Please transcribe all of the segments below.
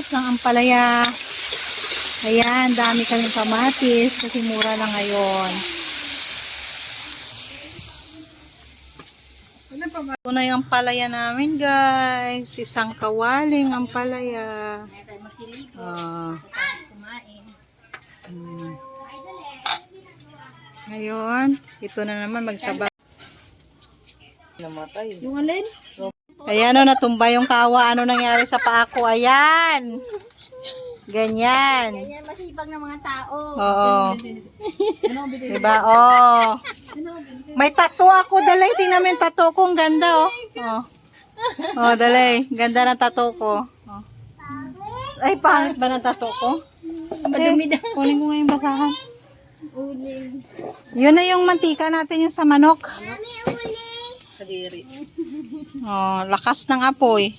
guys ng ampalaya. Ayan, dami kaming kamatis kasi mura lang ngayon. Ito na yung ampalaya namin guys. Isang kawaling ampalaya. Ngayon, ito na naman magsabay. Namatay. Yung alin? Ayan o, natumba yung kawa. Ano nangyari sa paa ko? Ayan. Ganyan. Ganyan masipag ng mga tao. Oo. Diba? Oo. May tattoo ako. Dalay, tingnan mo yung tattoo ko. Ang ganda oh. Oh, dalay. Ganda ng tattoo ko. Oh. Ay, pangit ba ng tattoo ko? Madumi daw. Kunin ko ngayon basahan. Uling. Yun na yung mantika natin yung sa manok. Kadiri. Oh, lakas ng apoy.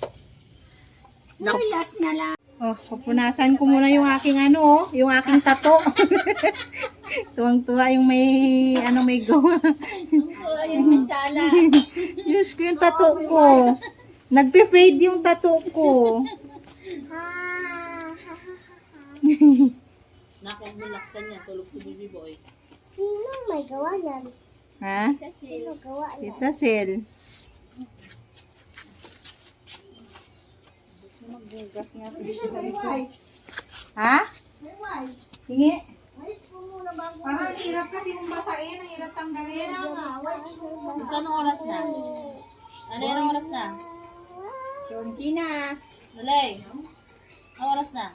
Nakilas na lang. Oh, pupunasan ko muna yung aking ano, yung aking tato. Tuwang-tuwa yung may gawa. Ayun, may sala. Diyos ko yung tato ko. Nagpe-fade yung tato ko. Nakambulaksan niya, tulog si Bibi Boy. Sino may gawa yan? Ha? Sino gawa yan? Tita Sel. Magbugas nga po dito sa likod. Ha? Hingi? Parang ang hirap kasi yung basain, ang hirap tanggalin. Gusto anong oras na? Ano yung oras na? Chonchi na. Malay. Anong oras na?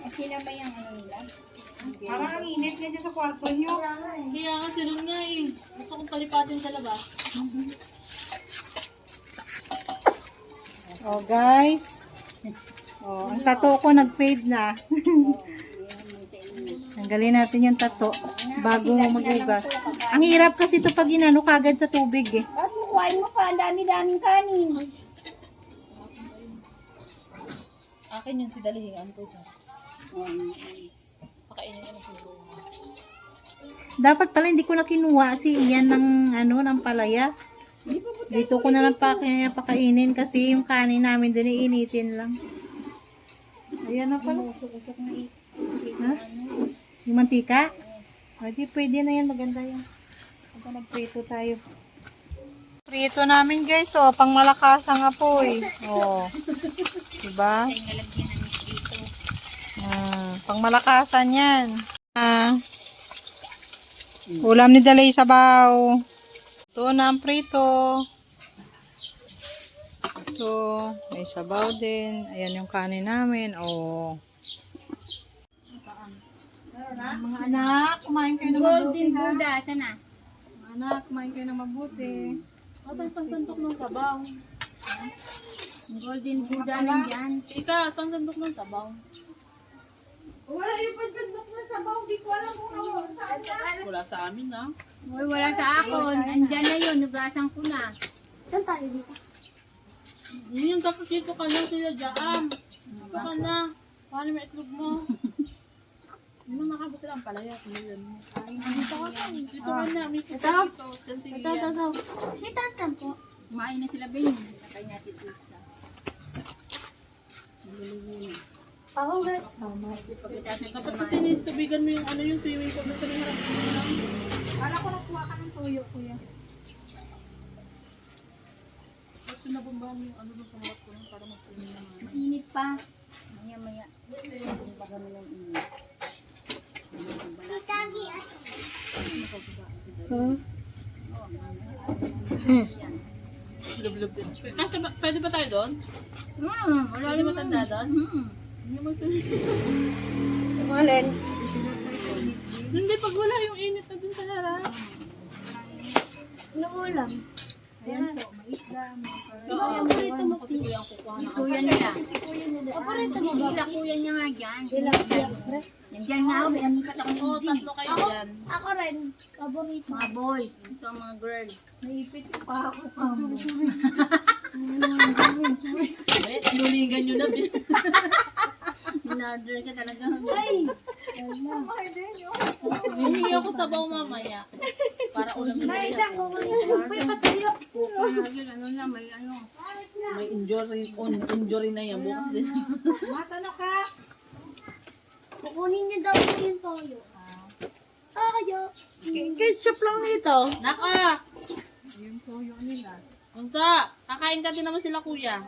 Sino ba yung ano nila? Parang ang init nga dyan sa kwarto nyo. Kaya nga silog nga eh. Gusto kong palipatin sa labas. Oh guys. Oh, ang tato ko nag-fade na. Tanggalin natin yung tato bago magugas. Ang hirap kasi ito pag inano kagad sa tubig eh. Bakit mo kuhain mo pa? Ang dami-daming kanin. Akin yun si Dalihingan ko dyan. Pakainin ko na siguro. Dapat pala hindi ko na kinuha si Ian ng ng palaya. Dito ko na lang pakainin kasi yung kanin namin din iinitin lang. Ayan na pala. Ha? Yung mantika? Hindi, pwede na yan. Maganda yan. Pagka nagprito tayo. Prito namin guys. Oh, pang malakas ang apoy. Oh. Diba? Pang malakasan yan. Ulam ni Dalay sabaw. Ito na ang prito. Ito. May sabaw din. Ayan yung kanin namin. Oh. Mga anak, kumain kayo ng mabuti Golden ha. Buddha. Sana? Mga anak, kumain kayo ng mabuti. At pangsantok ng sabaw. Golden Buddha nandyan. Ika, pangsantok ng sabaw. Wala yung pagkandok na sabaw. Di ko alam kung ano. Saan na? Wala sa amin ah. Uy, wala sa ako. Andyan na yun. Nugasan ko na. Saan tayo dito? Yun yung tapos dito ka na sila dyan. Dito ka na. Paano may itlog mo? Ano makabas sila ang palaya? Dito ka na. Dito ka na. May kuko dito. Dyan si Lian. Ito. Si Tantan po. Kumain na sila, Ben. Nakay natin dito. Ako guys. Dapat kasi nitubigan mo yung ano yung swimming pool na sa may harap mo lang. Kala ko nakuha ka ng tuyo, kuya. Tapos pinabombahan mo yung ano doon sa harap ko lang para mag-swimming naman. Mainit pa. Maya. Baka mo lang init. Lub-lub din. Kasi pwede ba tayo doon? Wala Pwede matanda doon? Hindi mo ito. Alin? Hindi, pag wala yung init na dun sa harap. Ano ulam? Ayan po, may isda. Diba yung burrito mo, Kasi kuya ang kukuha na kuya nila. Paborito mo ba? Sila kuya niya nga dyan. Nandiyan nga ako, pinanikat ako ng Oo, Eugene. tatlo kayo dyan. Ako rin, paborito. Mga boys, ito ang mga girl. Naipit pa ako kamo. Wait, nulingan nyo na. In-order ka talaga. Ay! Hihingi ako sabaw mamaya. Para ulam na May nila. lang, may patayo. Ano na, may ano. May injury na yan. Bukas din. Matano ka? Kukunin niya daw yung toyo. Kayo. Ketchup lang nito. Naka! Yung toyo nila. Unsa, kakain ka din naman sila kuya.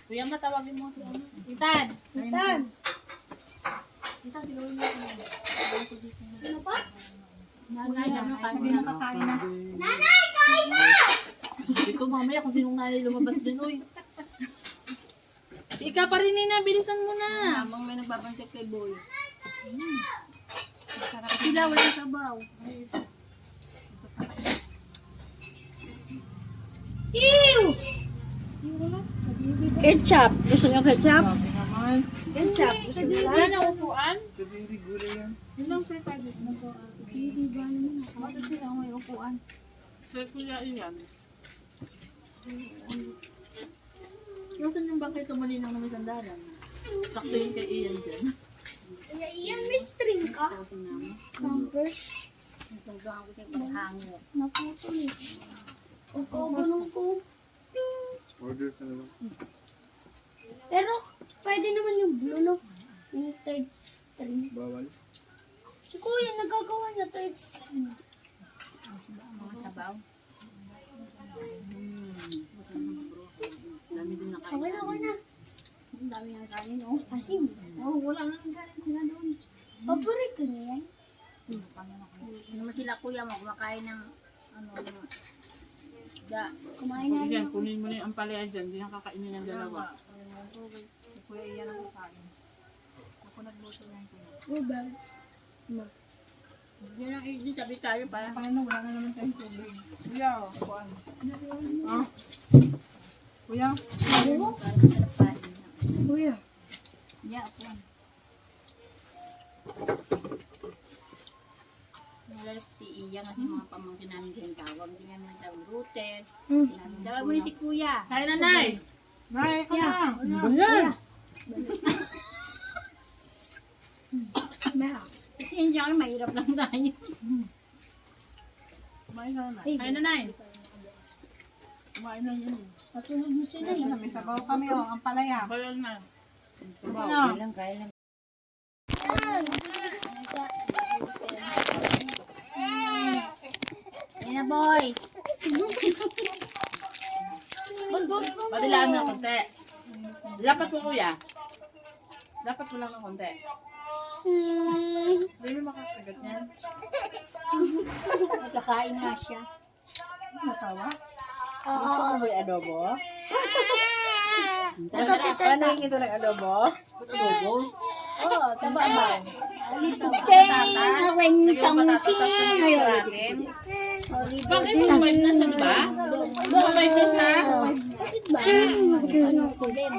Kuya, matawagin mo si ano. Itan! Tan. Itan, sigawin mo. Ano pa? Nanay, ano kain Hindi na? nakakain na. Nanay, kain na! Ito mamaya kung sinong nanay lumabas dyan, uy. Si Ika pa rin na, bilisan mo na. Habang may nagbabantik kay Boy. Sila, wala sabaw. Ew! Ketchup. Gusto niyo ketchup? Ketchup. Wala na upuan? Hindi gulay yan. Yun lang sir, tayo dito na to. Bakit sila may upuan? Sir, kuya, iyan. Nasaan yung bangkay tumalinaw na may sandalan? Sakto yun kay Ian dyan. Kaya iyan, may string ka. Tapos naman. Numbers. Nagtugang ko siya kung hangyo. Naputo eh. Ang kaganong ko. Order ka na lang. Pero, pwede naman yung blue, no? Yung third string. Bawal. Si Kuya, nagagawa niya third string. Mga sabaw. Dami din nakain. Okay na, okay na. Ang dami nga kain, oh. Kasi, Oh, wala nang kanin sila doon. paborito niya yan. Naman sila kuya mo, kumakain ng ano, yung isda. Kumain na rin Diyan, ako. kunin mo na yung ampalaya dyan, hindi nang kakainin ng dalawa. Kuya, iyan ang kain. Ako nagluto lang kuya. Rubel. Yan ang hindi tabi tayo para. Paano? Wala na naman tayong tubig. Kuya, kuan. Ah. Kuya? Kuya. Yeah, kuan. Nalala ko si Iya kasi mga pamangkin namin din tawag. Hindi namin tawag router. Tawag mo ni si kuya. Kaya nanay! Nay, ka na. Ganyan! Kasi yun siya, mahirap lang tayo. Kumain ka nanay. Kaya nanay! Kumain na yun. Patulog na sila eh. May sabaw kami, oh. Ang palaya. Kaya na. Ano? Yan na, boy. Padilaan mo ng konti. Dapat mo kuya. Dapat mo lang ng konti. Hindi mo makakagat yan. Kakain nga siya. Natawa? Oo. Ano ba yung adobo? Ito, Ano yung ito ng adobo? Adobo. Oo, taba ba? Pain, awen something. Ayun. Bakit mo survive na siya, di ba? Survive na siya. Bakit ba? Ano ko din?